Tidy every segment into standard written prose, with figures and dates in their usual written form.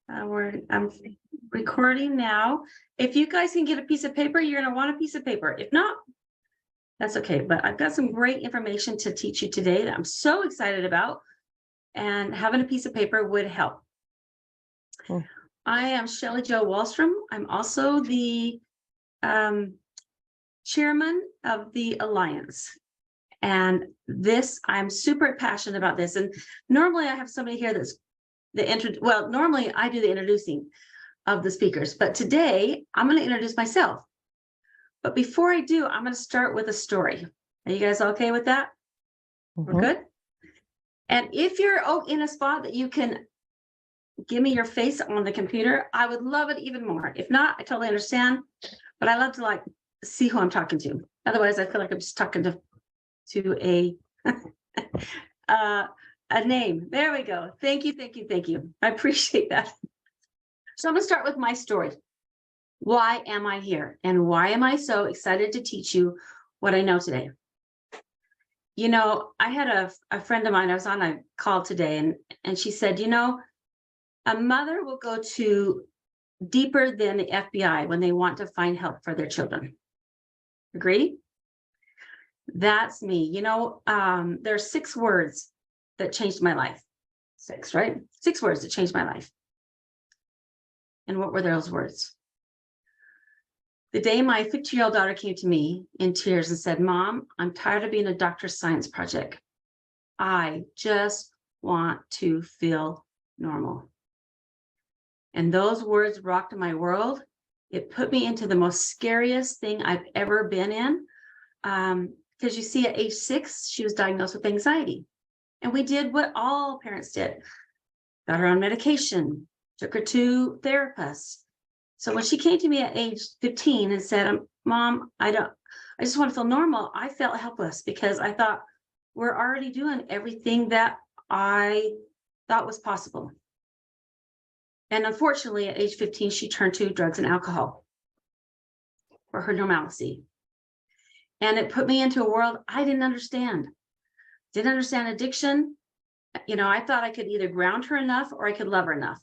I'm recording now. If you guys can get a piece of paper, you're going to want a piece of paper. If not, that's okay. But I've got some great information to teach you today that I'm so excited about, and having a piece of paper would help. Hmm. I am Shelley Jo Wallstrom. I'm also the chairman of the Alliance. And I'm super passionate about this. And normally I have somebody here normally I do the introducing of the speakers, but today I'm going to introduce myself. But before I do, I'm going to start with a story. Are you guys okay with that? We're good? And if you're in a spot that you can give me your face on the computer, I would love it even more. If not, I totally understand, but I love to see who I'm talking to. Otherwise, I feel like I'm just talking to a a name. There we go. Thank you. I appreciate that. So I'm going to start with my story. Why am I here? And why am I so excited to teach you what I know today? You know, I had a friend of mine, I was on a call today, and she said, a mother will go to deeper than the FBI when they want to find help for their children. Agree? That's me. There are 6 words that changed my life. 6, right? 6 words that changed my life. And what were those words? The day my 15-year-old daughter came to me in tears and said, "Mom, I'm tired of being a doctor's science project. I just want to feel normal." And those words rocked my world. It put me into the most scariest thing I've ever been in. Because you see, at age 6, she was diagnosed with anxiety. And we did what all parents did. Got her on medication, took her to therapists. So when she came to me at age 15 and said, "Mom, I just want to feel normal," I felt helpless because I thought, we're already doing everything that I thought was possible. And unfortunately, at age 15, she turned to drugs and alcohol for her normalcy. And it put me into a world I didn't understand. Didn't understand addiction. I thought I could either ground her enough or I could love her enough.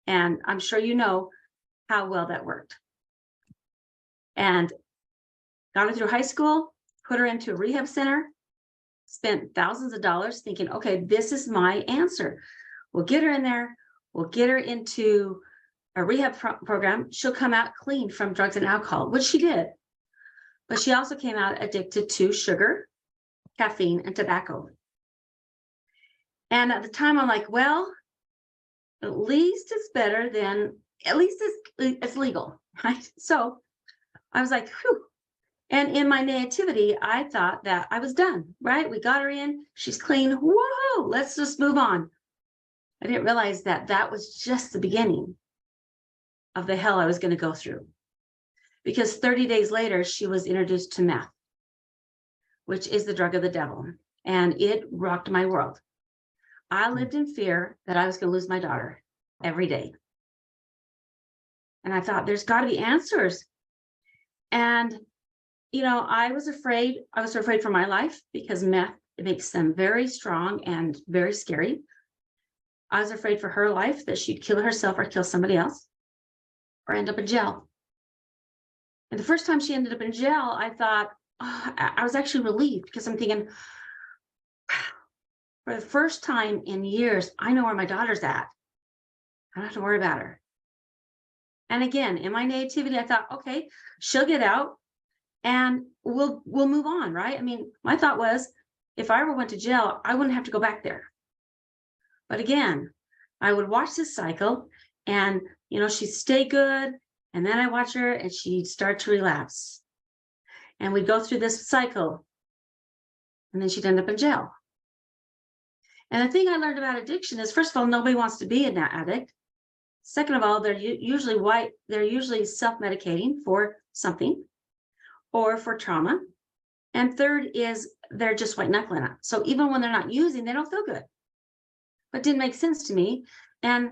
And I'm sure you know how well that worked. And got her through high school, put her into a rehab center, spent thousands of dollars thinking, okay, this is my answer. We'll get her in there. We'll get her into a rehab program. She'll come out clean from drugs and alcohol, which she did. But she also came out addicted to sugar, caffeine, and tobacco. And at the time, I'm like, well, at least it's better than, at least it's legal, right? So I was like, whew. And in my naivety, I thought that I was done, right? We got her in, she's clean. Whoa, let's just move on. I didn't realize that that was just the beginning of the hell I was going to go through. Because 30 days later, she was introduced to meth, which is the drug of the devil. And it rocked my world. I lived in fear that I was going to lose my daughter every day. And I thought, there's got to be answers. And, I was afraid for my life because meth, it makes them very strong and very scary. I was afraid for her life, that she'd kill herself or kill somebody else or end up in jail. And the first time she ended up in jail, I thought, I was actually relieved because I'm thinking, for the first time in years, I know where my daughter's at. I don't have to worry about her. And again, in my naivety, I thought, okay, she'll get out and we'll move on, right? I mean, my thought was, if I ever went to jail, I wouldn't have to go back there. But again, I would watch this cycle and, she'd stay good. And then I watch her and she'd start to relapse. And we'd go through this cycle. And then she'd end up in jail. And the thing I learned about addiction is, first of all, nobody wants to be an addict. Second of all, they're usually self-medicating for something or for trauma. And third is they're just white knuckling it. So even when they're not using, they don't feel good. But it didn't make sense to me. And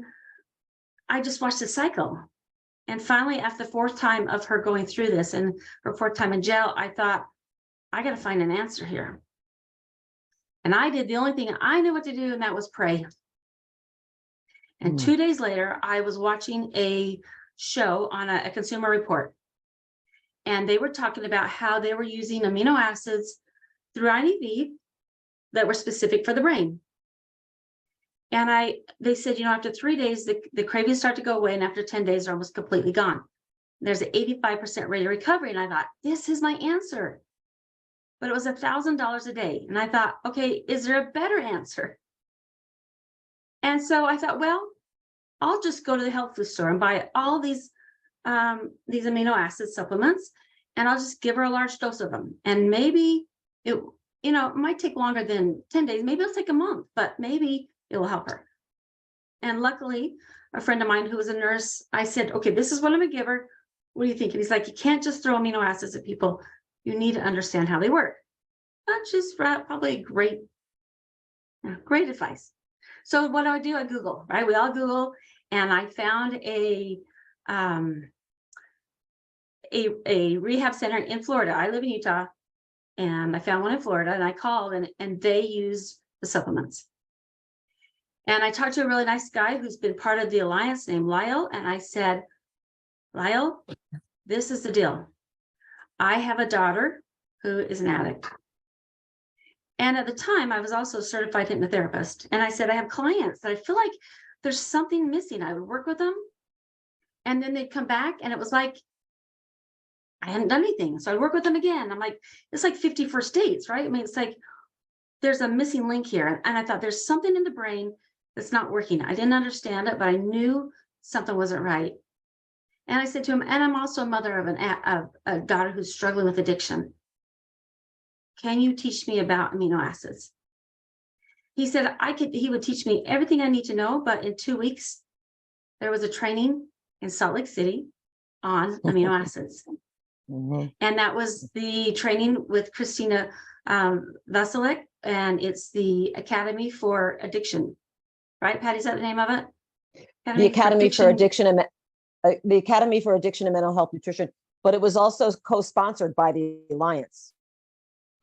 I just watched the cycle. And finally, after the 4th time of her going through this and her 4th time in jail, I thought, I got to find an answer here. And I did the only thing I knew what to do, and that was pray. And 2 days later, I was watching a show on a Consumer Report. And they were talking about how they were using amino acids through INV that were specific for the brain. And they said, after 3 days, the cravings start to go away. And after 10 days, they're almost completely gone. There's an 85% rate of recovery. And I thought, this is my answer. But it was $1,000 a day. And I thought, okay, is there a better answer? And so I thought, well, I'll just go to the health food store and buy all these amino acid supplements, and I'll just give her a large dose of them. And maybe it might take longer than 10 days. Maybe it'll take a month, but maybe it will help her. And luckily, a friend of mine who was a nurse, I said, okay, this is what I'm gonna give her. What do you think? And he's like, you can't just throw amino acids at people. You need to understand how they work. That's just probably great advice. So what do? I Google, right? We all Google, and I found a rehab center in Florida. I live in Utah, and I found one in Florida, and I called, and they use the supplements. And I talked to a really nice guy who's been part of the alliance named Lyle, and I said, Lyle, this is the deal. I have a daughter who is an addict. And at the time, I was also a certified hypnotherapist. And I said, I have clients that I feel like there's something missing. I would work with them, and then they'd come back, and it was like I hadn't done anything. So I'd work with them again. I'm like, it's like 50 first dates, right? I mean, it's like there's a missing link here. And I thought there's something in the brain that's not working. I didn't understand it, but I knew something wasn't right. And I said to him, and I'm also a mother of a daughter who's struggling with addiction. Can you teach me about amino acids? He said he would teach me everything I need to know, but in 2 weeks, there was a training in Salt Lake City on amino acids. And that was the training with Christina Vasilek, and it's the Academy for Addiction, right? Patty, is that the name of it? The Academy for Addiction and Mental Health Nutrition, but it was also co-sponsored by the Alliance.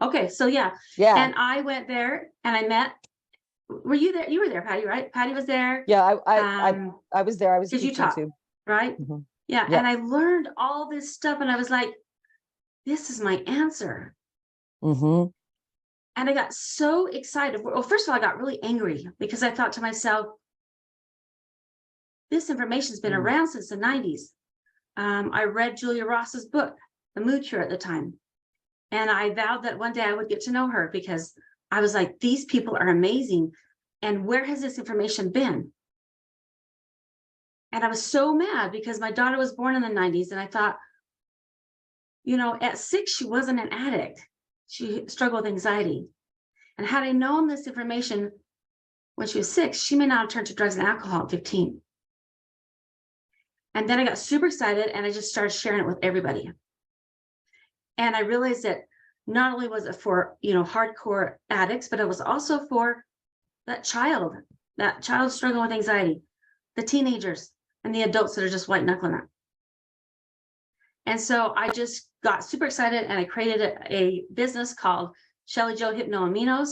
Okay, so yeah. And I went there and I met. Were you there? You were there, Patty, right? Patty was there. Yeah, I was there. I was teaching Utah, too. Right? Yeah, and I learned all this stuff, and I was like, this is my answer. And I got so excited. Well, first of all, I got really angry because I thought to myself, this information's been around since the 90s. I read Julia Ross's book, The Mood Cure, at the time. And I vowed that one day I would get to know her, because I was like, these people are amazing. And where has this information been? And I was so mad because my daughter was born in the 90s. And I thought, at 6, she wasn't an addict. She struggled with anxiety. And had I known this information when she was 6, she may not have turned to drugs and alcohol at 15. And then I got super excited, and I just started sharing it with everybody. And I realized that not only was it for, hardcore addicts, but it was also for that child struggling with anxiety, the teenagers, and the adults that are just white knuckling it. And so I just got super excited, and I created a business called Shelly Jo Hypno Aminos.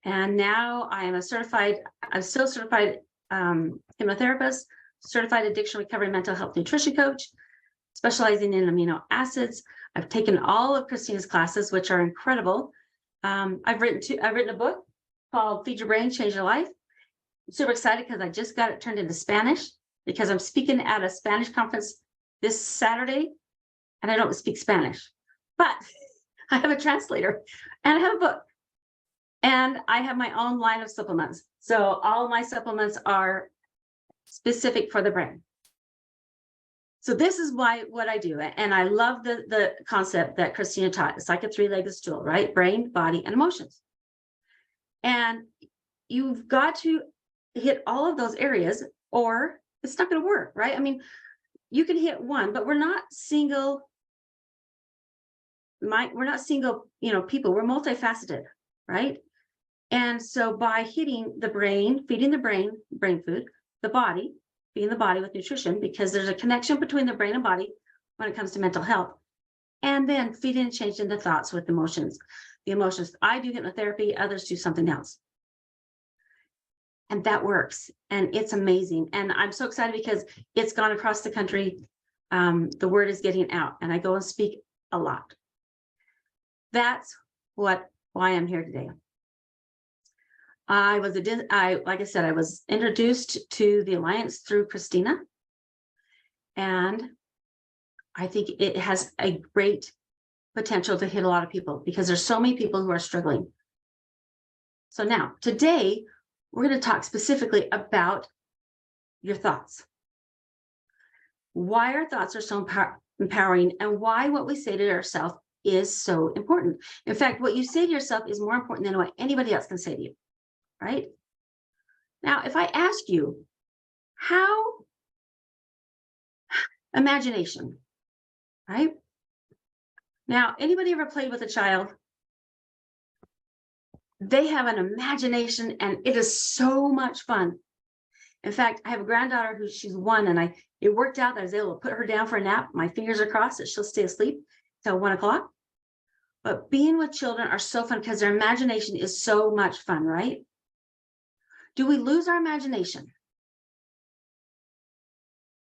And now I'm still certified hypnotherapist, certified addiction recovery mental health nutrition coach, specializing in amino acids. I've taken all of Christina's classes, which are incredible. I've written a book called Feed Your Brain, Change Your Life. I'm super excited because I just got it turned into Spanish, because I'm speaking at a Spanish conference this Saturday, and I don't speak Spanish, but I have a translator, and I have a book, and I have my own line of supplements. So all my supplements are specific for the brain. So this is what I do. And I love the concept that Christina taught. It's like a 3-legged stool, right? Brain, body, and emotions. And you've got to hit all of those areas, or it's not going to work, right? I mean, you can hit one, but we're not single, people. We're multifaceted, right? And so by hitting the brain, feeding the brain food, the body, feeding the body with nutrition, because there's a connection between the brain and body when it comes to mental health, and then feeding and changing the thoughts with emotions. The emotions, I do hypnotherapy, others do something else. And that works. And it's amazing. And I'm so excited because it's gone across the country. The word is getting out, and I go and speak a lot. That's why I'm here today. Like I said, I was introduced to the Alliance through Christina. And I think it has a great potential to hit a lot of people because there's so many people who are struggling. So now, today, we're going to talk specifically about your thoughts. Why our thoughts are so empowering, and why what we say to ourselves is so important. In fact, what you say to yourself is more important than what anybody else can say to you, right? Now, if I ask you, how imagination, right? Now, anybody ever played with a child? They have an imagination, and it is so much fun. In fact, I have a granddaughter she's 1, and it worked out that I was able to put her down for a nap. My fingers are crossed that she'll stay asleep till 1 o'clock. But being with children are so fun because their imagination is so much fun, right? Do we lose our imagination?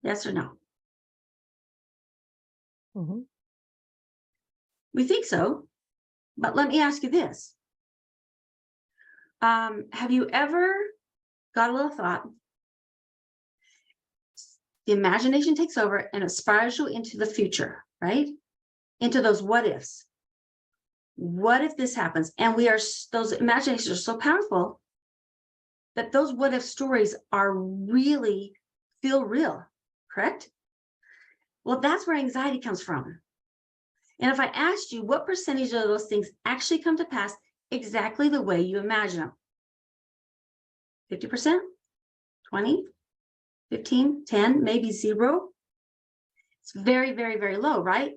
Yes or no? Mm-hmm. We think so, but let me ask you this. Have you ever got a little thought? The imagination takes over and it spirals you into the future, right? Into those what ifs. What if this happens? And those imaginations are so powerful that those what if stories feel real, correct? Well, that's where anxiety comes from. And if I asked you what percentage of those things actually come to pass exactly the way you imagine them? 50%, 20, 15, 10, maybe 0. It's very, very, very low, right?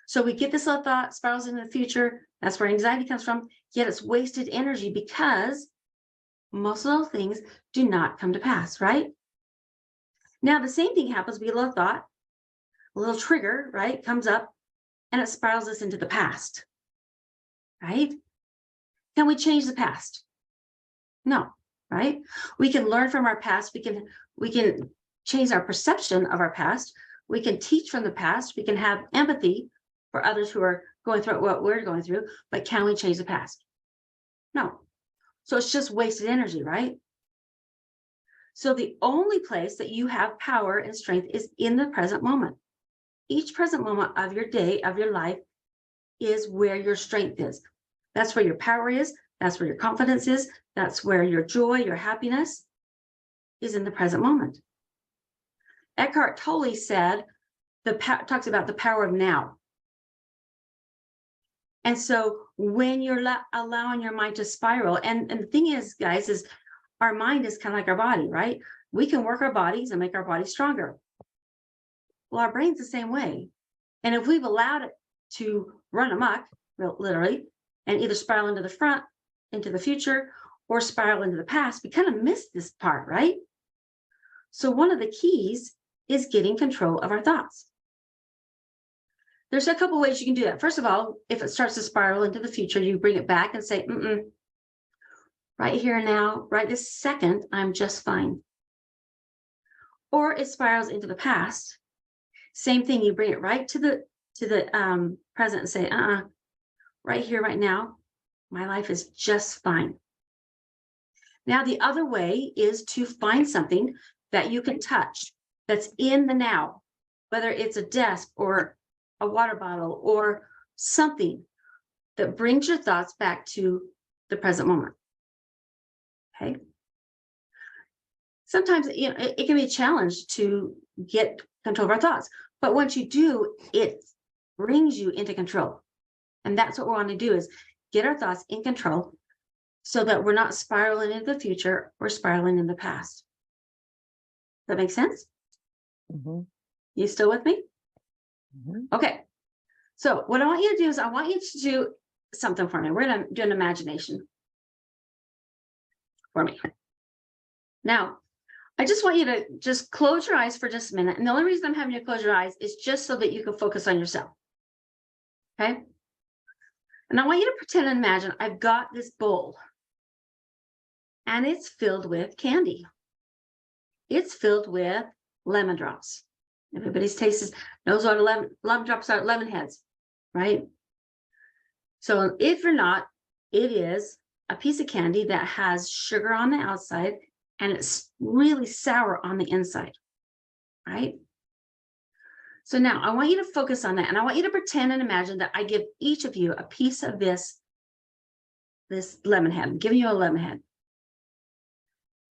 So we get this little thought spirals into the future. That's where anxiety comes from. Yet it's wasted energy because most of those things do not come to pass, right? Now, the same thing happens. We get a little thought, a little trigger, right? Comes up and it spirals us into the past, right? Can we change the past? No, right? We can learn from our past. We can change our perception of our past. We can teach from the past. We can have empathy for others who are going through what we're going through, but can we change the past? No. So it's just wasted energy, right? So the only place that you have power and strength is in the present moment. Each present moment of your day, of your life, is where your strength is. That's where your power is. That's where your confidence is. That's where your joy, your happiness is, in the present moment. Eckhart Tolle said, talks about the power of now. And so when you're allowing your mind to spiral, and the thing is, guys, is our mind is kind of like our body, right? We can work our bodies and make our bodies stronger. Well, our brain's the same way. And if we've allowed it to run amok, literally, and either spiral into the front, into the future, or spiral into the past, we kind of miss this part, right? So one of the keys is getting control of our thoughts. There's a couple ways you can do that. First of all, if it starts to spiral into the future, you bring it back and say, right here and now, right this second, I'm just fine. Or it spirals into the past. Same thing, you bring it right to the present and say, right here, right now, my life is just fine. Now, the other way is to find something that you can touch that's in the now, whether it's a desk or a water bottle or something that brings your thoughts back to the present moment. Okay. Sometimes, it can be a challenge to get control of our thoughts, but once you do, it brings you into control. And that's what we want to do, is get our thoughts in control so that we're not spiraling into the future or spiraling in the past. That makes sense? Mm-hmm. You still with me? Mm-hmm. Okay. So what I want you to do is I want you to do something for me. We're going to do an imagination for me. Now, I just want you to just close your eyes for just a minute. And the only reason I'm having you close your eyes is just so that you can focus on yourself. Okay? And I want you to pretend and imagine I've got this bowl. and it's filled with candy. It's filled with lemon drops. Everybody's tastes knows what lemon drops are, lemon heads, right? So if you're not, it is a piece of candy that has sugar on the outside and it's really sour on the inside, right? So now I want you to focus on that, and I want you to pretend and imagine that I give each of you a piece of this lemon head. I'm giving you a lemon head.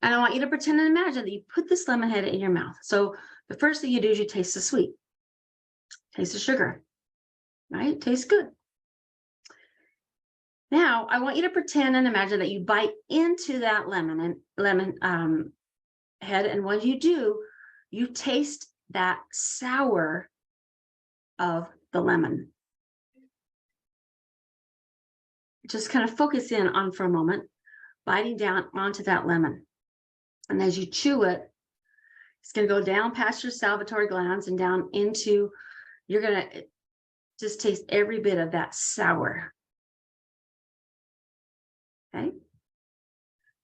And I want you to pretend and imagine that you put this lemon head in your mouth. So the first thing you do is you taste the sweet, taste the sugar, right? Tastes good. Now I want you to pretend and imagine that you bite into that lemon head, and when you do, you taste that sour of the lemon. Just kind of focus in on for a moment, biting down onto that lemon. And as you chew it, it's going to go down past your salivary glands and down into, you're going to just taste every bit of that sour. Okay.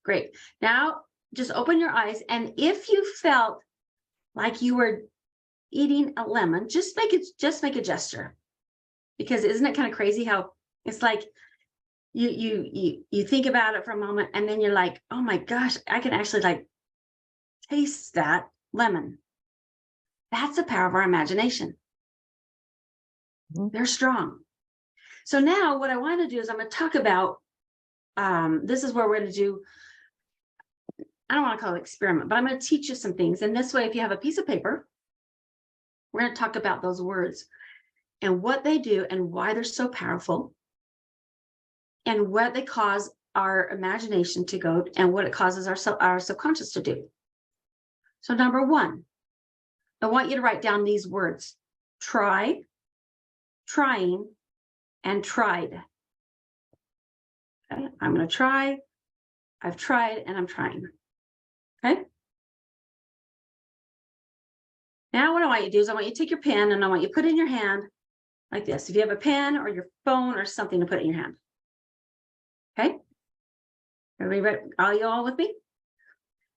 Great. Now just open your eyes. And if you felt like you were eating a lemon, just make a gesture, because isn't it kind of crazy how it's like you think about it for a moment and then you're like, oh my gosh, I can actually like taste that lemon. That's the power of our imagination. They're strong. So now what I want to do is I'm going to talk about, this is where we're going to do, I don't want to call it experiment, but I'm going to teach you some things. And this way, if you have a piece of paper, we're going to talk about those words and what they do and why they're so powerful and what they cause our imagination to go and what it causes our subconscious to do. So number one, I want you to write down these words: try, trying, and tried. Okay, I'm going to try, I've tried, and I'm trying. Okay. Now what I want you to do is I want you to take your pen and I want you to put it in your hand like this. If you have a pen or your phone or something to put in your hand. Okay. Everybody ready? Are you all with me?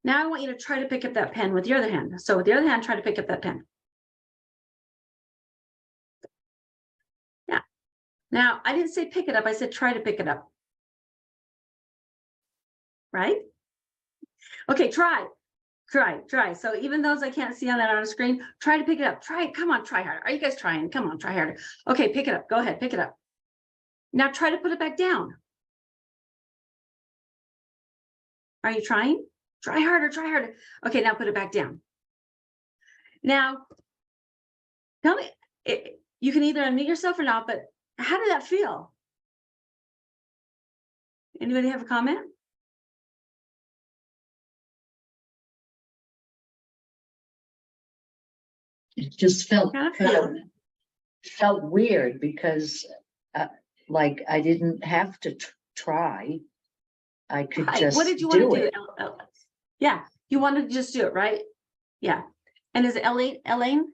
Now I want you to try to pick up that pen with your other hand. So with the other hand, try to pick up that pen. Yeah. Now I didn't say pick it up. I said try to pick it up. Right? Okay, try. So even those I can't see on that on the screen, try to pick it up. Try it. Come on, try harder. Are you guys trying? Come on, try harder. Okay, pick it up. Go ahead, pick it up. Now try to put it back down. Are you trying? Try harder, try harder. Okay, now put it back down. Now, tell me, you can either unmute yourself or not, but how did that feel? Anybody have a comment? It just felt Kind of felt weird because like I didn't have to try. I could Right. just What did you want to it. do? Yeah, you wanted to just do it, right? Yeah. And is it Elaine?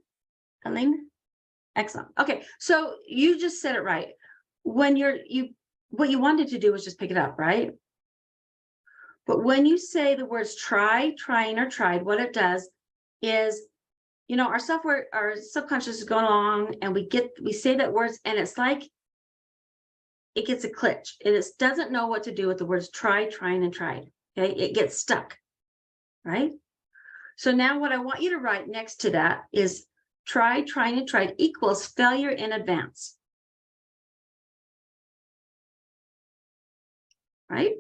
Excellent. Okay, so you just said it right. When what you wanted to do was just pick it up, right? But when you say the words try, trying, or tried, what it does is, you know, our subconscious is going along and we say that words and it's like it gets a glitch. It doesn't know what to do with the words try, trying, and tried. Okay, it gets stuck, right? So now what I want you to write next to that is try, trying, and tried equals failure in advance. Right?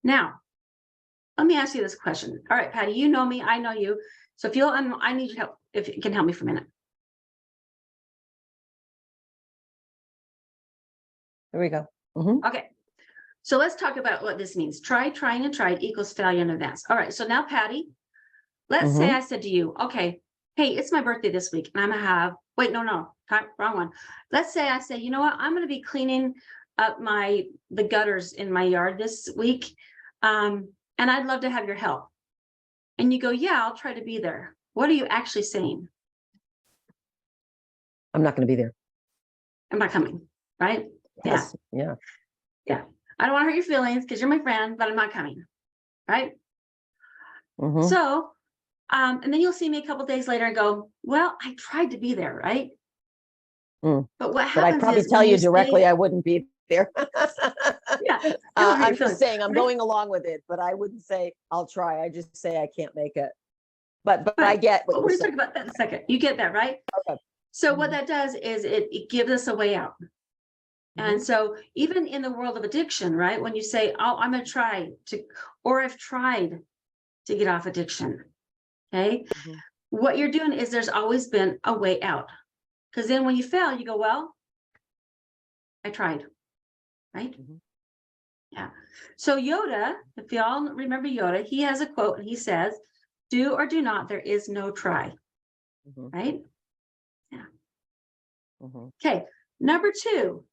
Now, let me ask you this question. All right, Patty, you know me, I know you. So if I need your help, if you can help me for a minute. There we go. Okay. So let's talk about what this means. Try, trying, and tried equals failure in advance. All right. So now, Patty, let's say I said to you, okay, hey, it's my birthday this week and I'm gonna have, wait, no, wrong one. Let's say I say, you know what, I'm gonna be cleaning up the gutters in my yard this week. And I'd love to have your help. And you go, yeah, I'll try to be there. What are you actually saying? I'm not going to be there. I'm not coming. right? Yes, yeah. I don't want to hurt your feelings because you're my friend, but I'm not coming, right? Mhm. So, and then you'll see me a couple days later and go, well, I tried to be there, right? Mm. But what But I'd happens probably is tell when you stay- directly, I wouldn't be there. Yeah, don't hurt I'm your just feelings. saying, I'm But I- going along with it, but I wouldn't say I'll try. I just say I can't make it. But I Right. get what But you're we're gonna saying. talk about that in a second. You get that, right? Okay. So what Mhm. that does is it gives us a way out. And Mhm. so even in the world of addiction, right? When you say, oh, I'm gonna try to, or I've tried to get off addiction. Okay. Mhm. What you're doing is there's always been a way out. Because then when you fail, you go, well, I tried. Right? Mhm. Yeah. So Yoda, if y'all remember Yoda, he has a quote and he says, do or do not, there is no try. Mhm. Right? Mhm. Okay. Number 2,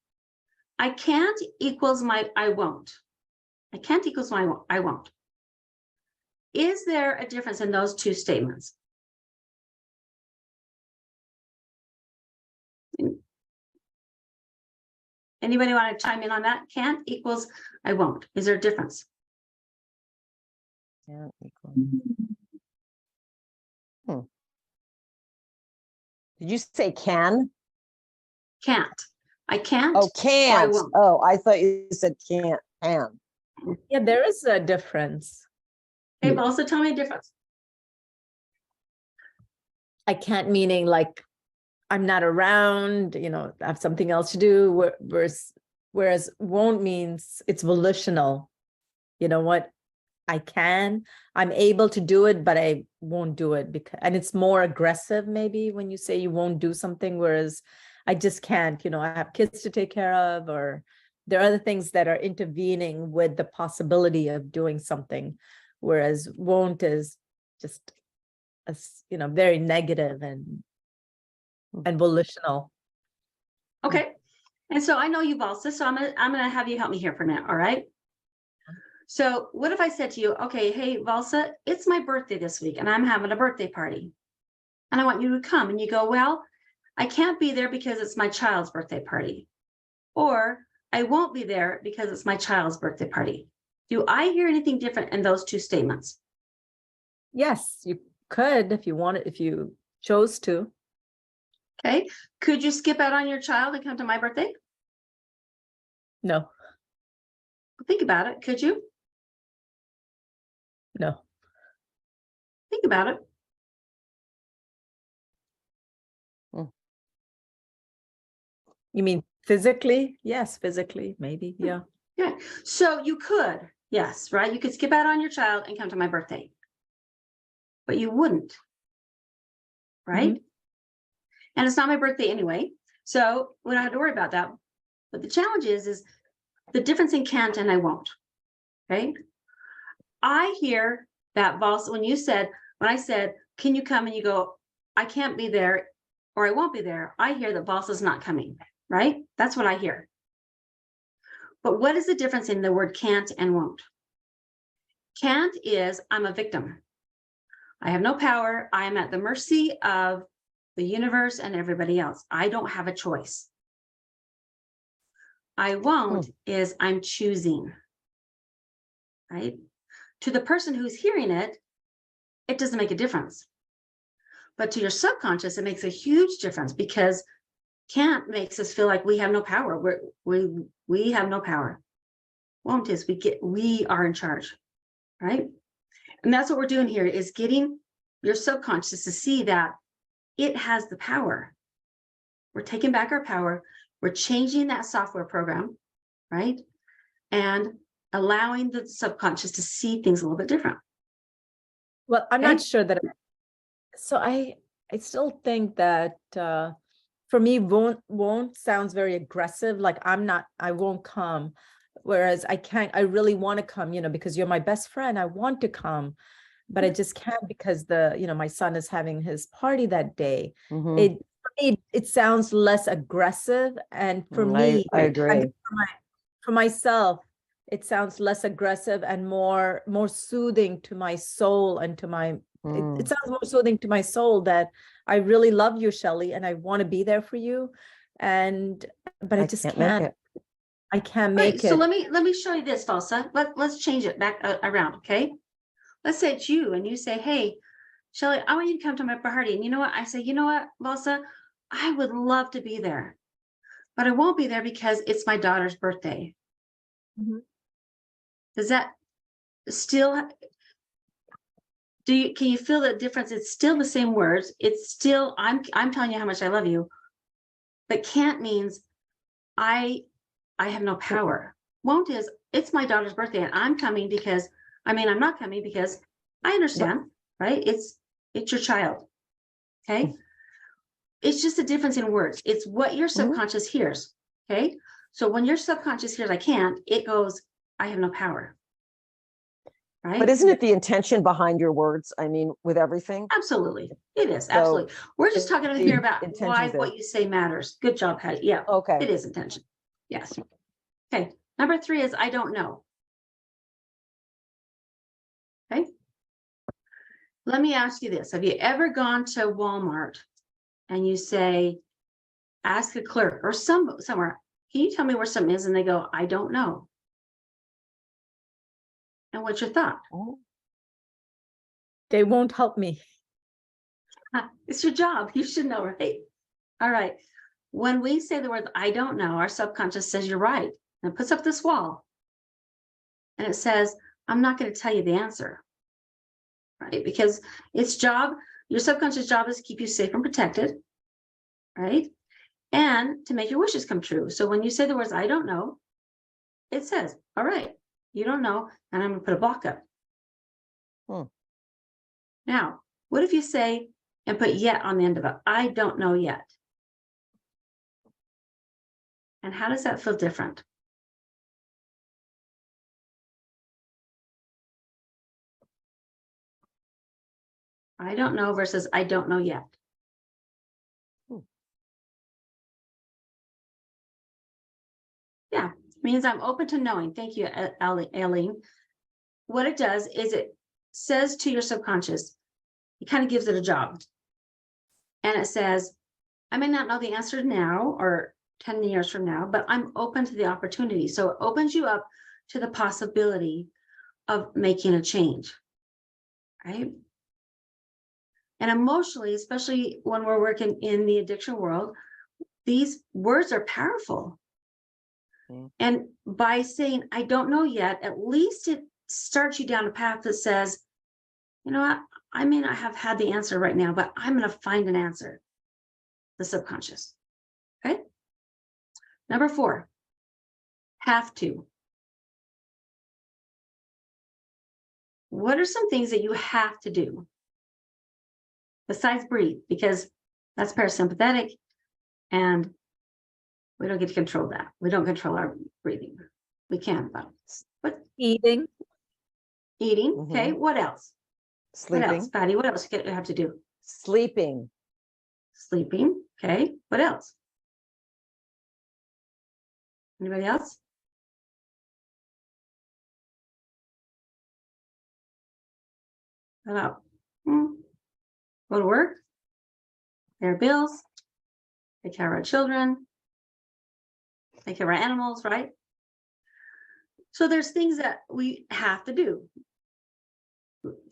I can't equals my I won't. I can't equals my I won't. Is there a difference in those two statements? Anybody want to chime in on that? Can't equals I won't. Is there a difference? Can't equal. Did you say can? Can't. I can't. Oh, can't. won't. Oh, I thought you said can't, can. Yeah, there is a difference. Okay, but also tell me a difference. I can't meaning like I'm not around, I have something else to do. Whereas won't means it's volitional. You know what? I'm able to do it, but I won't do it and it's more aggressive maybe when you say you won't do something, whereas I just can't, I have kids to take care of, or there are other things that are intervening with the possibility of doing something, whereas won't is just very negative and volitional. Okay. And so I know you've also, so I'm gonna have you help me here for a minute, all right? So what if I said to you, okay, hey, Valsa, it's my birthday this week and I'm having a birthday party. And I want you to come. And you go, well, I can't be there because it's my child's birthday party. Or I won't be there because it's my child's birthday party. Do I hear anything different in those two statements? Yes, you could if you wanted, if you chose to. Okay. Could you skip out on your child and come to my birthday? No, Think about it. Could you? no. Think about it. You mean physically? Yes, physically, maybe. Yeah. Yeah. So you could, yes, right? You could skip out on your child and come to my birthday. But you wouldn't. Right? And it's not my birthday anyway. So we don't have to worry about that. But the challenge is the difference in can't and I won't. Okay. I hear that Vols, when I said, can you come? And you go, I can't be there or I won't be there. I hear that Vols is not coming, right? That's what I hear. But what is the difference in the word can't and won't? Can't is I'm a victim. I have no power. I am at the mercy of the universe and everybody else. I don't have a choice. I won't is I'm choosing, right? To the person who's hearing it, it doesn't make a difference. But to your subconscious, it makes a huge difference because can't makes us feel like we have no power. We have no power. Won't is we are in charge, right? And that's what we're doing here is getting your subconscious to see that it has the power. We're taking back our power. We're changing that software program, right? And allowing the subconscious to see things a little bit different. Well, I'm Okay. not sure that. So I still think that for me, won't sounds very aggressive. Like I won't come. Whereas I really want to come, because you're my best friend. I want to come, but I just can't because my son is having his party that day. Mhm. It sounds less aggressive. And for me, I agree. for myself, it sounds less aggressive and more soothing to my soul and to my it sounds more soothing to my soul that I really love you, Shelley, and I want to be there for you. And but I I just can't make can't, it. I can't All right, make so it. let me show you this, Valsa. Let's change it back around, okay? Let's say it's you and you say, hey, Shelley, I want you to come to my party. And you know what? I say, you know what, Valsa, I would love to be there, but I won't be there because it's my daughter's birthday. Mhm. Does that still, can you feel the difference? It's still the same words. It's still, I'm telling you how much I love you, but can't means I have no power. Won't is, it's my daughter's birthday and I'm coming because, I'm not coming because I understand, right? It's your child. Okay. It's just a difference in words. It's what your subconscious hears. Okay. So when your subconscious hears, I can't, it goes, I have no power. Right. But isn't it the intention behind your words? I mean, with everything? Absolutely. It is. So, Absolutely. We're just talking the here about why intention's there. what you say matters. Good job, Patty. Yeah, Okay. it is intention. Yes. Okay. Number 3 is I don't know. Okay. Let me ask you this. Have you ever gone to Walmart and you say, ask a clerk or somewhere, can you tell me where something is? And they go, I don't know. And what's your thought? Oh, They won't help me. It's your job. You should know, right? All right. When we say the words, I don't know, our subconscious says you're right. And it puts up this wall. And it says, I'm not going to tell you the answer. Right? Because its job, your subconscious job is to keep you safe and protected. Right? And to make your wishes come true. So when you say the words, I don't know, it says, all right, you don't know, and I'm going to put a block up. Now, what if you say, and put yet on the end of it? I don't know yet. And how does that feel different? I don't know versus I don't know yet. Yeah, means I'm open to knowing. Thank you, Aileen. What it does is it says to your subconscious, it kind of gives it a job. And it says, I may not know the answer now or 10 years from now, but I'm open to the opportunity. So it opens you up to the possibility of making a change, right? And emotionally, especially when we're working in the addiction world, these words are powerful. And by saying, I don't know yet, at least it starts you down a path that says, you know what, I may not have had the answer right now, but I'm going to find an answer. The subconscious. Okay. Number 4, have to. What are some things that you have to do besides breathe? Because that's parasympathetic and we don't get to control that. We don't control our breathing. We can, but Eating. eating. Mhm. Okay. What else? What else, sleeping, Patty? What else do you have to do? sleeping. Sleeping. Okay. What else? Anybody else? How about go to work, pay our bills, take care of our children, take care of our animals, right? So there's things that we have to do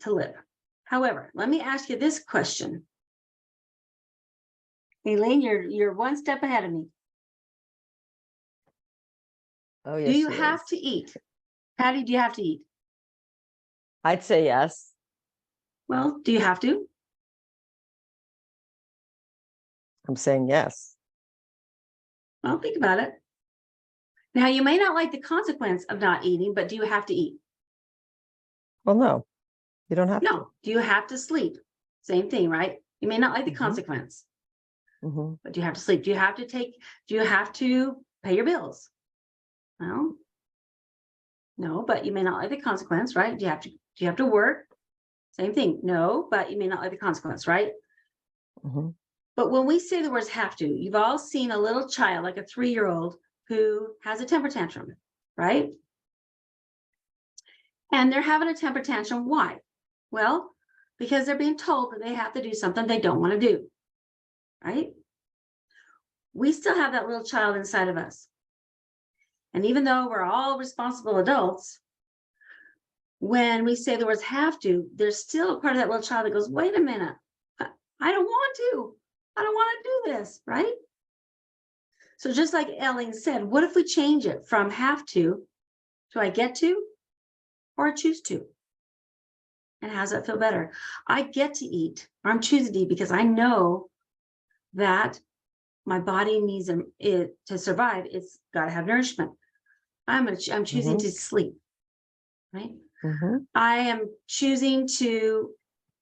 to live. However, let me ask you this question. Elaine, you're one step ahead of me. Oh, Do yes, you she have is. to eat? Patty, do you have to eat? I'd say yes. Well, do you have to? I'm saying yes. Well, think about it. Now, you may not like the consequence of not eating, but do you have to eat? Well, no, you don't have to. No. Do you have to sleep? Same thing, right? You may not like the Mhm. consequence, Mhm. but do you have to sleep? Do you have to pay your bills? Well, no, but you may not like the consequence, right? Do you have to work? Same thing. No, but you may not like the consequence, right? Mhm. But when we say the words have to, you've all seen a little child, like a 3-year-old who has a temper tantrum, right? And they're having a temper tantrum. Why? Well, because they're being told that they have to do something they don't want to do, right? we still have that little child inside of us. And even though we're all responsible adults, when we say the words have to, there's still a part of that little child that goes, wait a minute, I don't want to. I don't want to do this, right? So just like Ellen said, what if we change it from have to I get to, or I choose to? And how does that feel better? I get to eat, or I'm choosing to eat because I know that my body needs it to survive. It's got to have nourishment. I'm choosing to sleep, right? Mhm. I am choosing to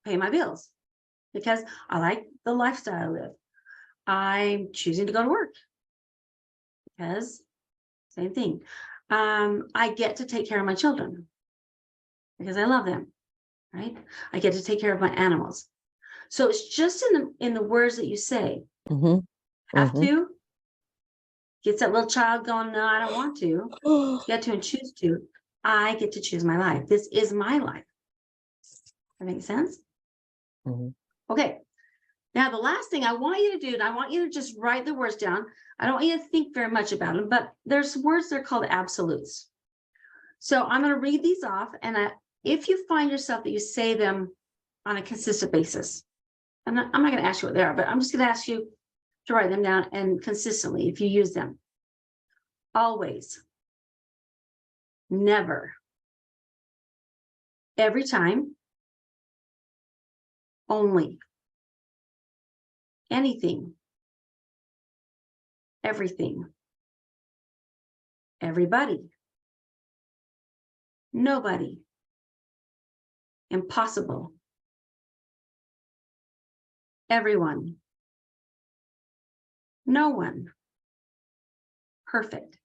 pay my bills because I like the lifestyle I live. I'm choosing to go to work because same thing. I get to take care of my children because I love them, right? I get to take care of my animals. So it's just in the words that you say. Mhm. Have Mhm. to, gets that little child going, no, I don't want to. Get to and choose to. I get to choose my life. This is my life. That makes sense? Mhm. Okay. Now, the last thing I want you to do, and I want you to just write the words down. I don't want you to think very much about them, but there's words that are called absolutes. So I'm going to read these off. And if you find yourself that you say them on a consistent basis, I'm not going to ask you what they are, but I'm just going to ask you to write them down and consistently if you use them. Always. Never. Every time. Only. Anything. Everything. Everybody. Nobody. Impossible. Everyone. No one. Perfect.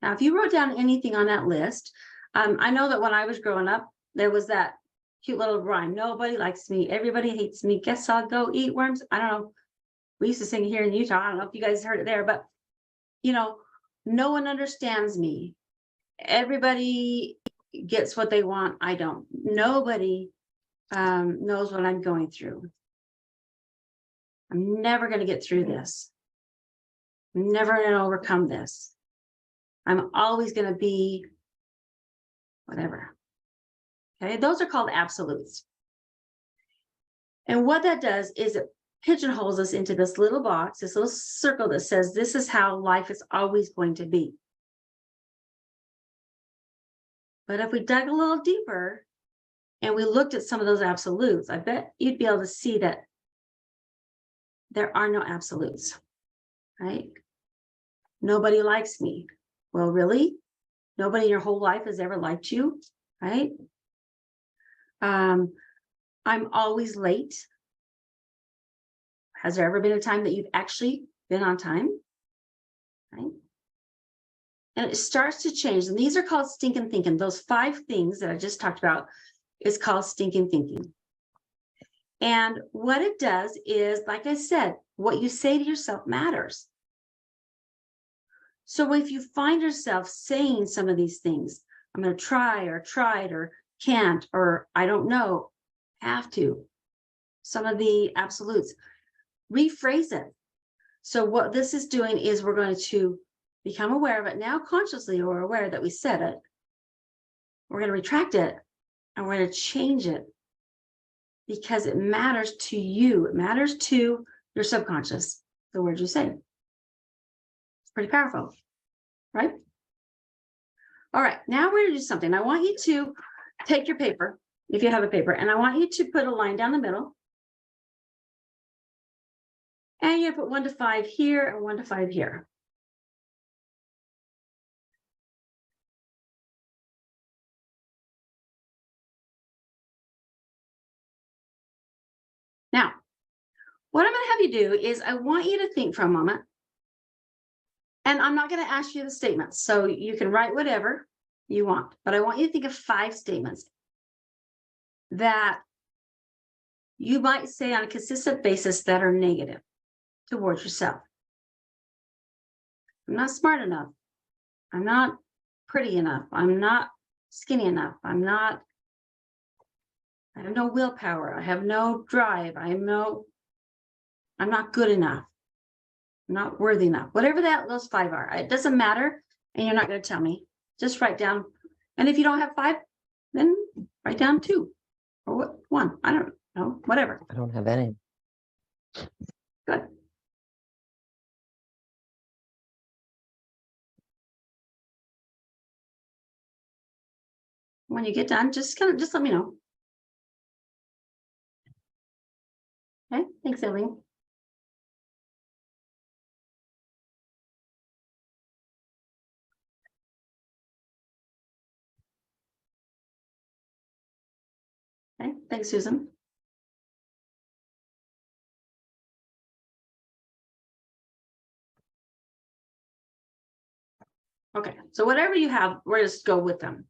Now, if you wrote down anything on that list, I know that when I was growing up, there was that cute little rhyme. Nobody likes me. Everybody hates me. Guess I'll go eat worms. I don't know. We used to sing here in Utah. I don't know if you guys heard it there, but no one understands me. Everybody gets what they want. I don't. Nobody knows what I'm going through. I'm never going to get through this. I'm never going to overcome this. I'm always going to be whatever. Okay, those are called absolutes. And what that does is it pigeonholes us into this little box, this little circle that says this is how life is always going to be. But if we dug a little deeper and we looked at some of those absolutes, I bet you'd be able to see that there are no absolutes, right? Nobody likes me. Well, really? Nobody in your whole life has ever liked you, right? I'm always late. Has there ever been a time that you've actually been on time? Right? And it starts to change. And these are called stinking thinking. Those 5 things that I just talked about is called stinking thinking. And what it does is, like I said, what you say to yourself matters. So if you find yourself saying some of these things, I'm going to try or tried or can't, or I don't know, have to, some of the absolutes, rephrase it. So what this is doing is we're going to become aware of it now consciously, or aware that we said it. We're going to retract it and we're going to change it because it matters to you. It matters to your subconscious, the words you say. It's pretty powerful, right? All right, now we're going to do something. I want you to take your paper, if you have a paper, and I want you to put a line down the middle. And you put 1 to 5 here and 1 to 5 here. Now, what I'm going to have you do is I want you to think for a moment. And I'm not going to ask you the statements, so you can write whatever you want, but I want you to think of 5 statements that you might say on a consistent basis that are negative towards yourself. I'm not smart enough. I'm not pretty enough. I'm not skinny enough. I have no willpower. I have no drive. I'm not good enough. not worthy enough, whatever those 5 are. It doesn't matter. And you're not going to tell me. Just write down. And if you don't have 5, then write down 2 or what 1. I don't know, whatever. I don't have any. Good. When you get done, just let me know. Okay, thanks, Eileen. Okay, thanks, Susan. Okay, so whatever you have, we're just go with them.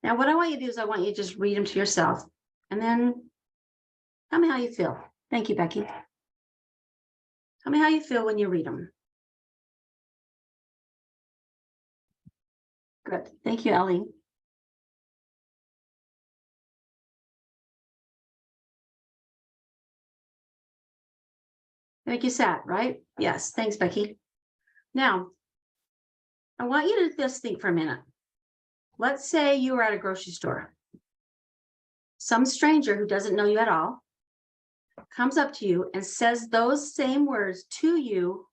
Now, what I want you to do is I want you to just read them to yourself and then tell me how you feel. Thank you, Becky. Tell me how you feel when you read them. Good. Thank you, Ellie. Make you sad, right? Yes. Thanks, Becky. Now, I want you to just think for a minute. Let's say you were at a grocery store. Some stranger who doesn't know you at all comes up to you and says those same words to you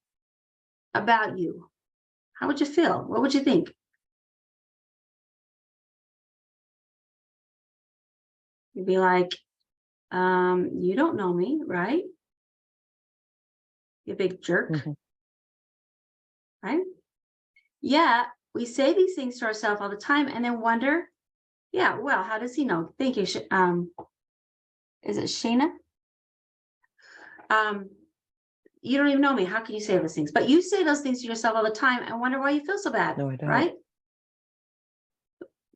about you. How would you feel? What would you think? You'd be like, you don't know me, right? You big jerk. Mhm. Right? Yeah, we say these things to ourselves all the time and then wonder, yeah, well, how does he know? Thank you. Is it Shayna? You don't even know me. How can you say those things? But you say those things to yourself all the time and wonder why you feel so bad. No, I don't. Right?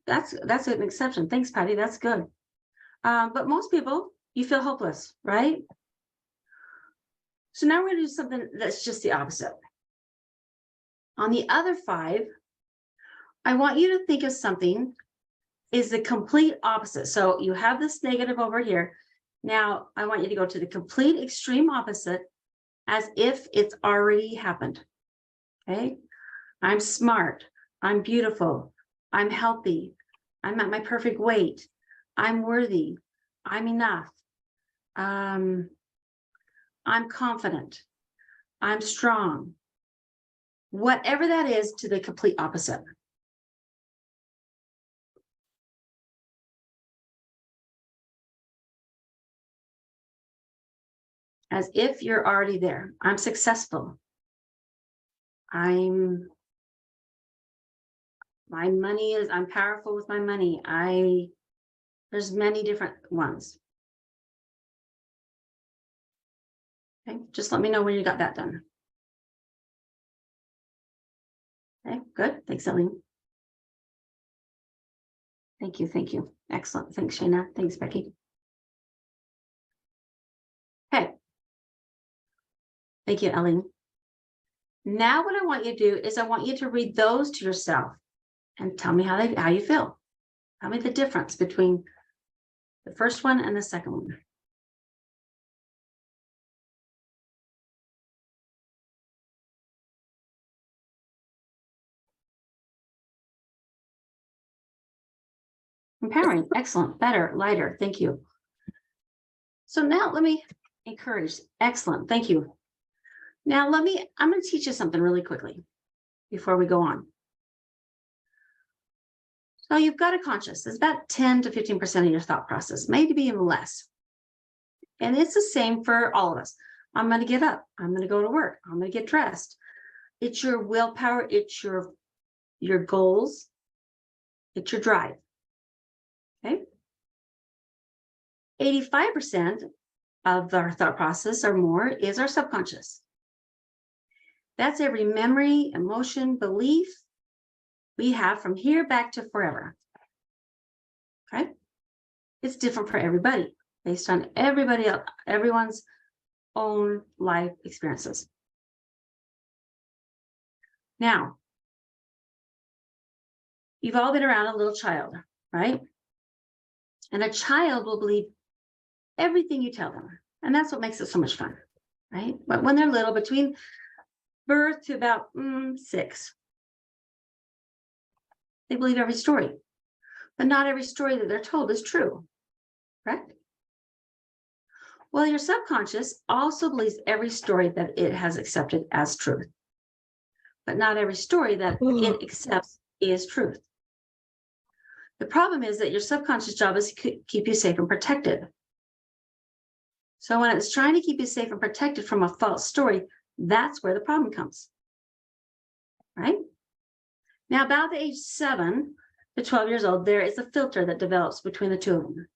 That's an exception. Thanks, Patty. That's good. But most people, you feel hopeless, right? So now we're gonna do something that's just the opposite. On the other 5, I want you to think of something is the complete opposite. So you have this negative over here. Now I want you to go to the complete extreme opposite as if it's already happened. Okay. I'm smart. I'm beautiful. I'm healthy. I'm at my perfect weight. I'm worthy. I'm enough. I'm confident. I'm strong. Whatever that is, to the complete opposite. As if you're already there. I'm successful. I'm powerful with my money. There's many different ones. Okay, just let me know when you got that done. Okay, good. Thanks, Eileen. Thank you. Thank you. Excellent. Thanks, Shayna. Thanks, Becky. Okay. Thank you, Eileen. Now what I want you to do is I want you to read those to yourself and tell me how you feel. Tell me the difference between the first one and the second one. Empowering, excellent, better, lighter, thank you. So now let me encourage, excellent, thank you. Now I'm going to teach you something really quickly before we go on. So you've got a conscious, it's about 10 to 15% of your thought process, maybe even less. And it's the same for all of us. I'm going to get up, I'm going to go to work, I'm going to get dressed. It's your willpower, it's your goals, it's your drive. Okay. 85% of our thought process or more is our subconscious. That's every memory, emotion, belief we have from here back to forever. Okay. It's different for everybody based on everyone's own life experiences. Now, you've all been around a little child, right? And a child will believe everything you tell them. And that's what makes it so much fun, right? But when they're little, between birth to about 6. They believe every story, but not every story that they're told is true, correct? Well, your subconscious also believes every story that it has accepted as truth, but not every story that it accepts is truth. The problem is that your subconscious job is to keep you safe and protected. So when it's trying to keep you safe and protected from a false story, that's where the problem comes, right? Now, about the age 7 to 12 years old, there is a filter that develops between the two of them.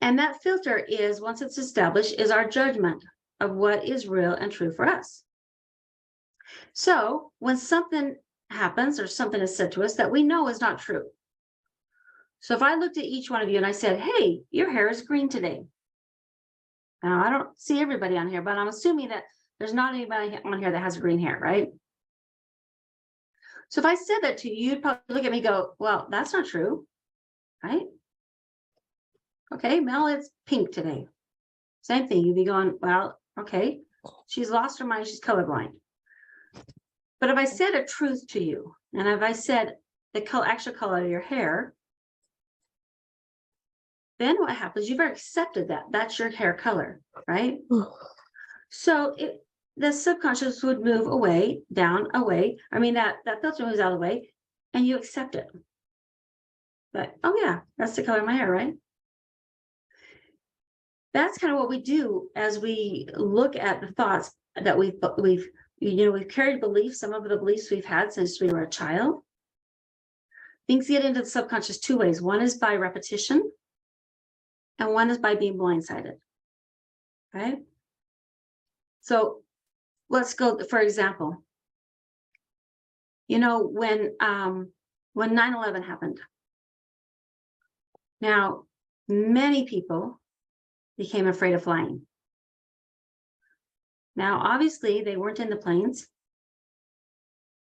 And that filter is, once it's established, is our judgment of what is real and true for us. So when something happens or something is said to us that we know is not true. So if I looked at each one of you and I said, hey, your hair is green today. Now, I don't see everybody on here, but I'm assuming that there's not anybody on here that has green hair, right? So if I said that to you, you'd probably look at me and go, well, that's not true, right? Okay, Mel, it's pink today. Same thing. You'd be going, well, okay, she's lost her mind. She's colorblind. But if I said a truth to you, and if I said the actual color of your hair, then what happens? You've accepted that. That's your hair color, right? So the subconscious would move away, down, away. I mean, that filter moves out of the way, and you accept it. But, oh yeah, that's the color of my hair, right? That's kind of what we do as we look at the thoughts that we've carried beliefs, some of the beliefs we've had since we were a child. Things get into the subconscious 2 ways. One is by repetition, and one is by being blindsided, right? So let's go, for example, when 9/11 happened, now, many people became afraid of flying. Now, obviously, they weren't in the planes.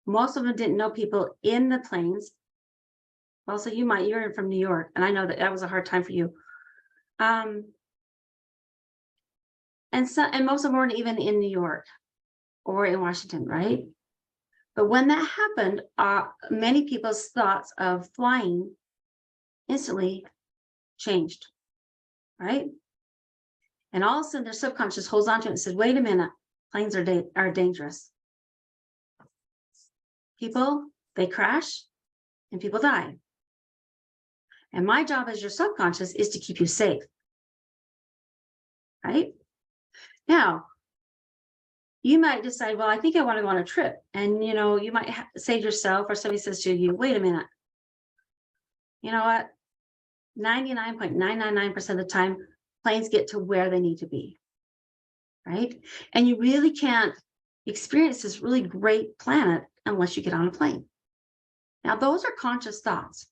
Most of them didn't know people in the planes. Also, you're from New York, and I know that was a hard time for you. And most of them weren't even in New York or in Washington, right? But when that happened, many people's thoughts of flying instantly changed, right? And all of a sudden, their subconscious holds on to it and says, wait a minute, planes are dangerous. People, they crash and people die. And my job as your subconscious is to keep you safe, right? Now, you might decide, well, I think I want to go on a trip. And, you might say to yourself, or somebody says to you, wait a minute. You know what? 99.999% of the time, planes get to where they need to be, right? And you really can't experience this really great planet unless you get on a plane. Now, those are conscious thoughts.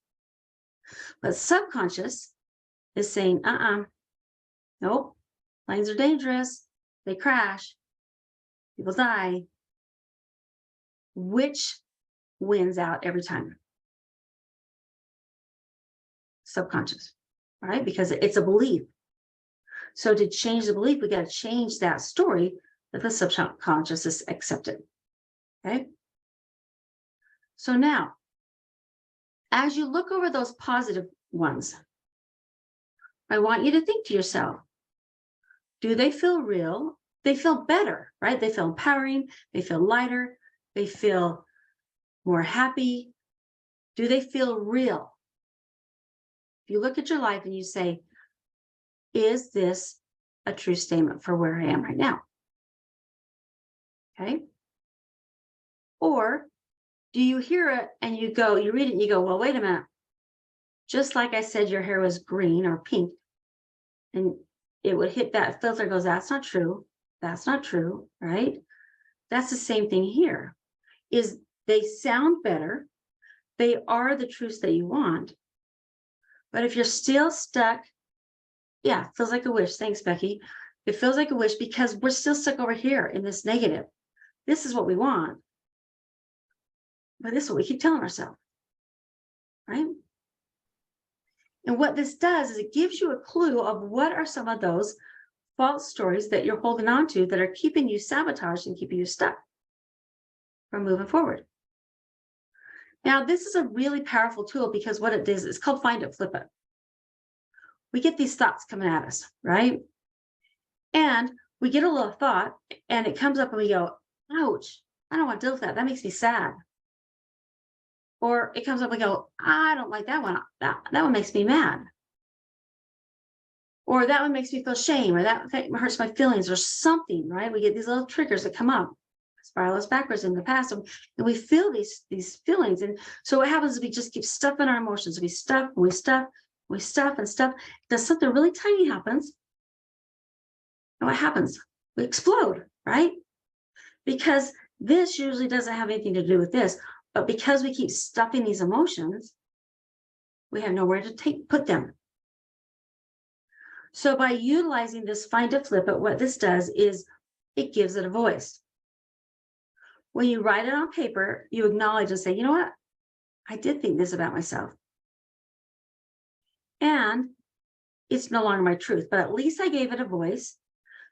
But subconscious is saying, nope, planes are dangerous. They crash. People die. Which wins out every time? Subconscious, right? Because it's a belief. So to change the belief, we got to change that story that the subconscious has accepted. Okay. So now, as you look over those positive ones, I want you to think to yourself, do they feel real? They feel better, right? They feel empowering. They feel lighter. They feel more happy. Do they feel real? If you look at your life and you say, is this a true statement for where I am right now? Okay. Or do you hear it and you read it and you go, well, wait a minute. Just like I said, your hair was green or pink, and it would hit that filter, goes, that's not true. That's not true, right? That's the same thing here. Is they sound better. They are the truths that you want. But if you're still stuck, yeah, feels like a wish. Thanks, Becky. It feels like a wish because we're still stuck over here in this negative. This is what we want. But this is what we keep telling ourselves, right? And what this does is it gives you a clue of what are some of those false stories that you're holding on to that are keeping you sabotaged and keeping you stuck from moving forward. Now, this is a really powerful tool because what it does, it's called Find It, Flip It. We get these thoughts coming at us, right? And we get a little thought and it comes up and we go, ouch, I don't want to deal with that. That makes me sad. Or it comes up and we go, I don't like that one. That one makes me mad. Or that one makes me feel shame, or that hurts my feelings, or something, right? We get these little triggers that come up, spiral us backwards in the past, and we feel these feelings. And so what happens is we just keep stuffing our emotions. We stuff, we stuff, we stuff and stuff. Does something really tiny happens. And what happens? We explode, right? Because this usually doesn't have anything to do with this, but because we keep stuffing these emotions, we have nowhere to put them. So by utilizing this Find It, Flip It, what this does is it gives it a voice. When you write it on paper, you acknowledge and say, you know what? I did think this about myself. And it's no longer my truth, but at least I gave it a voice.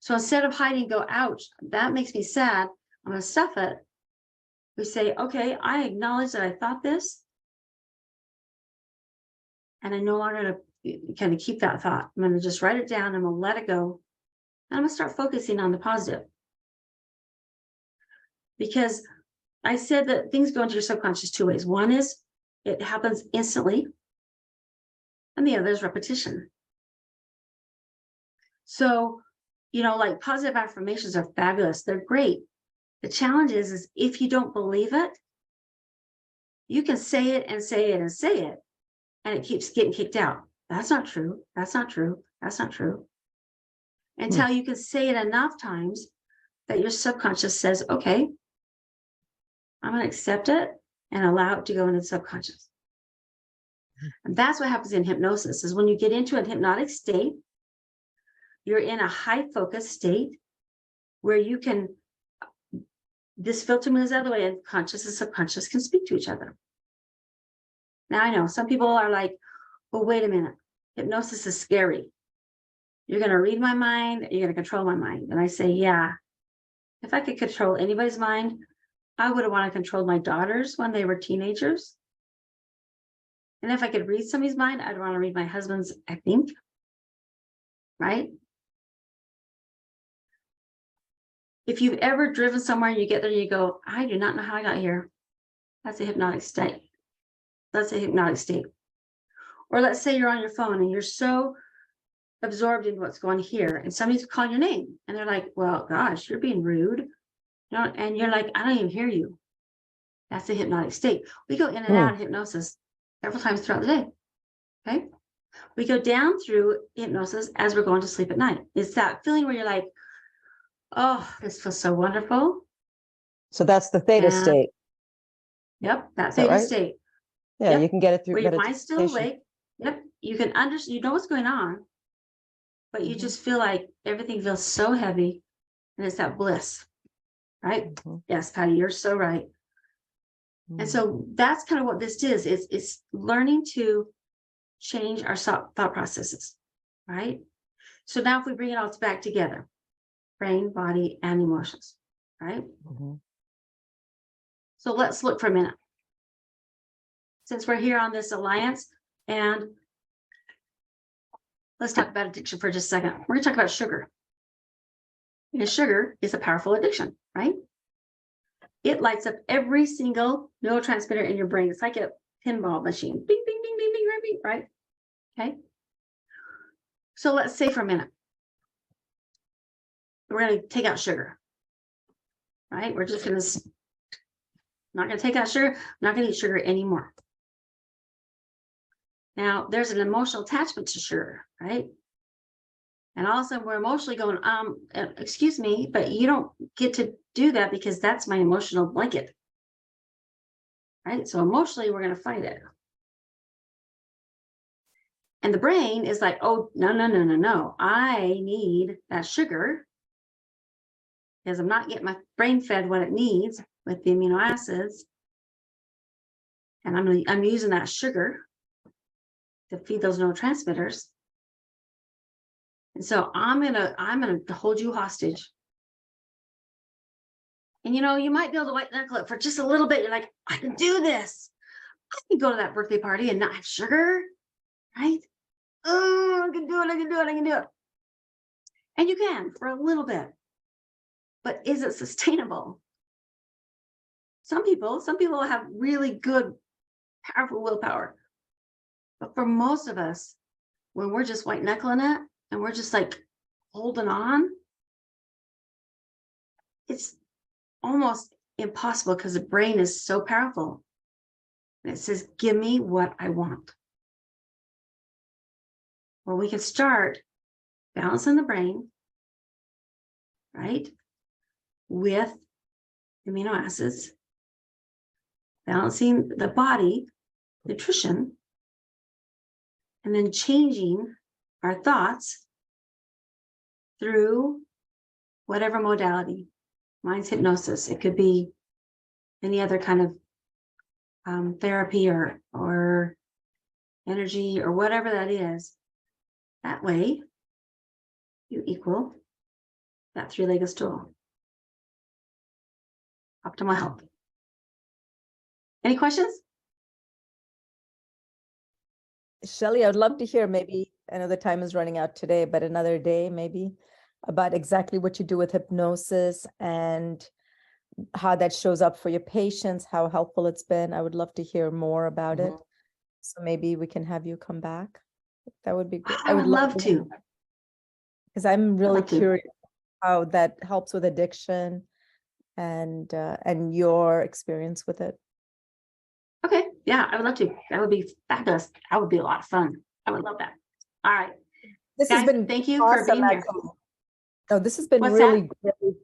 So instead of hiding, go, ouch, that makes me sad, I'm going to stuff it. We say, okay, I acknowledge that I thought this. And I'm no longer going to kind of keep that thought. I'm going to just write it down. I'm going to let it go. And I'm going to start focusing on the positive. Because I said that things go into your subconscious two ways. One is it happens instantly. And the other is repetition. So, like positive affirmations are fabulous. They're great. The challenge is if you don't believe it, you can say it and say it and say it, and it keeps getting kicked out. That's not true. That's not true. That's not true. Until you can say it enough times that your subconscious says, okay, I'm going to accept it and allow it to go into the subconscious. And that's what happens in hypnosis is when you get into a hypnotic state, you're in a high focus state where you can, this filter moves out of the way and conscious and subconscious can speak to each other. Now I know some people are like, well, wait a minute. Hypnosis is scary. You're going to read my mind. You're going to control my mind. And I say, yeah, if I could control anybody's mind, I would have wanted to control my daughters when they were teenagers. And if I could read somebody's mind, I'd want to read my husband's, I think. Right? If you've ever driven somewhere and you get there and you go, I do not know how I got here. That's a hypnotic state. That's a hypnotic state. Or let's say you're on your phone and you're so absorbed in what's going here and somebody's calling your name and they're like, well, gosh, you're being rude. And you're like, I don't even hear you. That's a hypnotic state. We go in and out of hypnosis several times throughout the day. Okay. We go down through hypnosis as we're going to sleep at night. It's that feeling where you're like, oh, this feels so wonderful. So that's the theta And- state. Yep. That's Is that theta right? state. Yeah, Yep. you can get it through Where your mind's still meditation. awake. Yep. You can understand, you know what's going on, but you Mhm. just feel like everything feels so heavy and it's that bliss. Right? Mhm. Yes, Patty, you're so right. And so that's kind of what this is. It's learning to change our thought processes, right? So now if we bring it all back together, brain, body, and emotions, right? Mhm. So let's look for a minute. Since we're here on this alliance, and let's talk about addiction for just a second. We're going to talk about sugar. Because sugar is a powerful addiction, right? It lights up every single neurotransmitter in your brain. It's like a pinball machine. Bing, bing, bing, bing, bing, bing, bing, right? Okay. So let's say for a minute, we're going to take out sugar, right? We're just going to, not going to take out sugar, not going to eat sugar anymore. Now, there's an emotional attachment to sugar, right? And all of a sudden we're emotionally going, excuse me, but you don't get to do that because that's my emotional blanket. Right? So emotionally, we're going to fight it. And the brain is like, oh, no. I need that sugar because I'm not getting my brain fed what it needs with the amino acids. And I'm using that sugar to feed those neurotransmitters. And so I'm gonna hold you hostage. And you might be able to white knuckle it for just a little bit. You're like, I can do this. I can go to that birthday party and not have sugar, right? Oh, I can do it, I can do it, I can do it. And you can for a little bit. But is it sustainable? Some people have really good, powerful willpower. But for most of us, when we're just white knuckling it and we're just like holding on, it's almost impossible because the brain is so powerful. And it says, give me what I want. Well, we can start balancing the brain, right? With amino acids, balancing the body, nutrition, and then changing our thoughts through whatever modality. Mine's hypnosis. It could be any other kind of therapy or energy or whatever that is. That way, you equal that three-legged stool. Optimal health. Any questions? Shelley, I would love to hear, maybe, I know the time is running out today, but another day maybe, about exactly what you do with hypnosis and how that shows up for your patients, how helpful it's been. I would love to hear more about it. So maybe we can have you come back. That would be great. I would love to. Because I'm really love to. curious how that helps with addiction and your experience with it. Okay, yeah, I would love to. That would be fabulous. That would be a lot of fun. I would love that. All right. This Guys, has been thank you for awesome, being here. actually. No, this has been What's really great.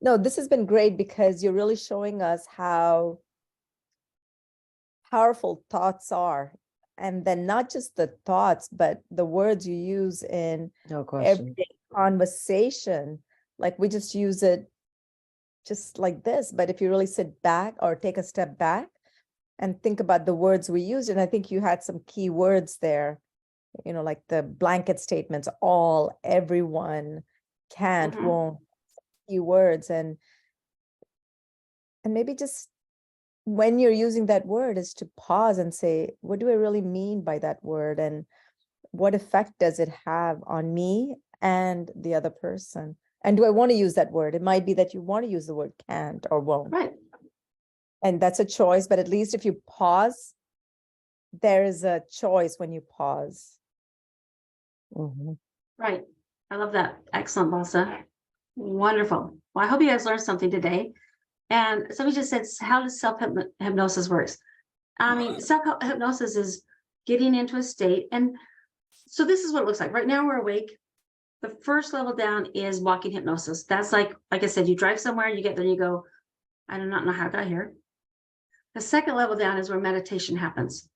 No, this has been great because you're really showing us how powerful thoughts are. And then not just the thoughts, but the words you use in No question. everyday conversation. Like we just use it just like this. But if you really sit back or take a step back and think about the words we use, and I think you had some key words there, like the blanket statements, all, everyone, can't, Mhm. won't, key words. And maybe just when you're using that word is to pause and say, what do I really mean by that word? And what effect does it have on me and the other person? And do I want to use that word? It might be that you want to use the word can't or won't. Right. And that's a choice, but at least if you pause, there is a choice when you pause. Mhm. Right. I love that. Excellent, Balsa. Wonderful. Well, I hope you guys learned something today. And somebody just said, how does self-hypnosis works? I mean, self-hypnosis is getting into a state. And so this is what it looks like. Right now we're awake. The first level down is walking hypnosis. That's like I said, you drive somewhere, you get there, you go, I do not know how I got here. The second level down is where meditation happens.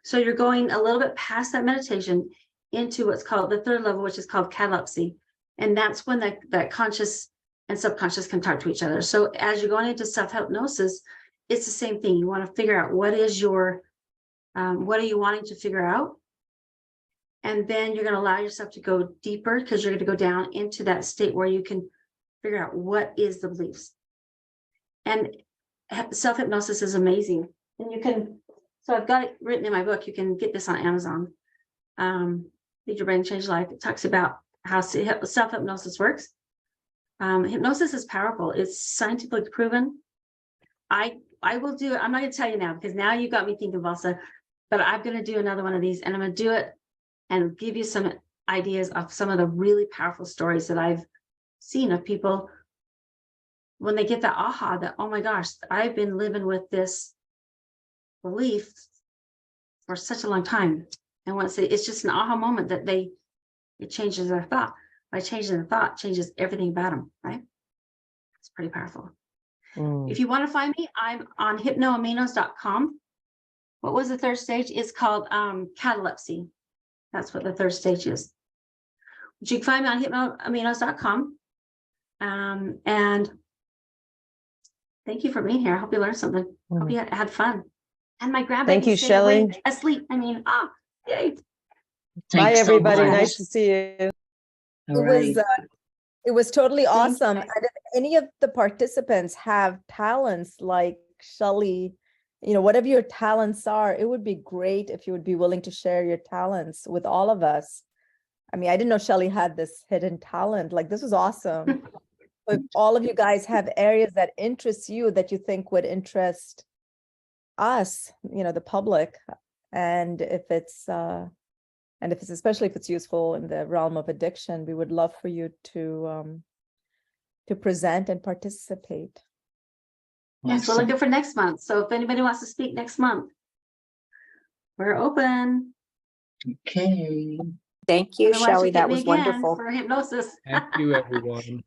So you're going a little bit past that meditation into what's called the third level, which is called catalepsy. And that's when that conscious and subconscious can talk to each other. So as you're going into self-hypnosis, it's the same thing. You want to figure out what is your, what are you wanting to figure out? And then you're going to allow yourself to go deeper because you're going to go down into that state where you can figure out what is the beliefs. And self-hypnosis is amazing. And you can, so I've got it written in my book. You can get this on Amazon. Lead Your Brain, Change Your Life. It talks about how self-hypnosis works. Hypnosis is powerful. It's scientifically proven. I will do it. I'm not going to tell you now because now you got me thinking, Balsa, but I'm going to do another one of these and I'm going to do it and give you some ideas of some of the really powerful stories that I've seen of people when they get that aha that, oh my gosh, I've been living with this belief for such a long time. And once it's just an aha moment that it changes their thought. By changing the thought, changes everything about them, right? It's pretty powerful. Mm. If you want to find me, I'm on hypnoaminos.com. What was the third stage? It's called catalepsy. That's what the third stage is. But you can find me on hypnoaminos.com. And thank you for being here. I hope you learned something. Hope you had fun. And my grandbaby Thank you, stayed awake, Shelley. asleep. I mean, yay. Bye, Thanks so everybody. much. Nice to see you. All It right. was, it was totally Thank you, awesome. guys. And if any of the participants have talents like Shelley, whatever your talents are, it would be great if you would be willing to share your talents with all of us. I mean, I didn't know Shelley had this hidden talent. Like, this was awesome. If all of you guys have areas that interest you that you think would interest us, the public, and if it's especially if it's useful in the realm of addiction, we would love for you to present and participate. Yes, we're Awesome. looking for next month. So if anybody wants to speak next month, we're open. Okay. Thank you, Otherwise, Shelley. you get That me was again wonderful. For hypnosis. Thank you, everyone.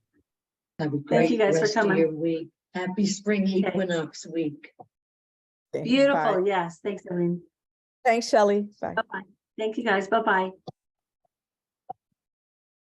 Have a you great guys for rest of coming. your week. Happy spring Okay. equinox week. Thanks. Beautiful. Bye. Yes. Thanks, Eileen. Thanks, Shelley. Bye. Bye-bye. Thank you, guys. Bye-bye.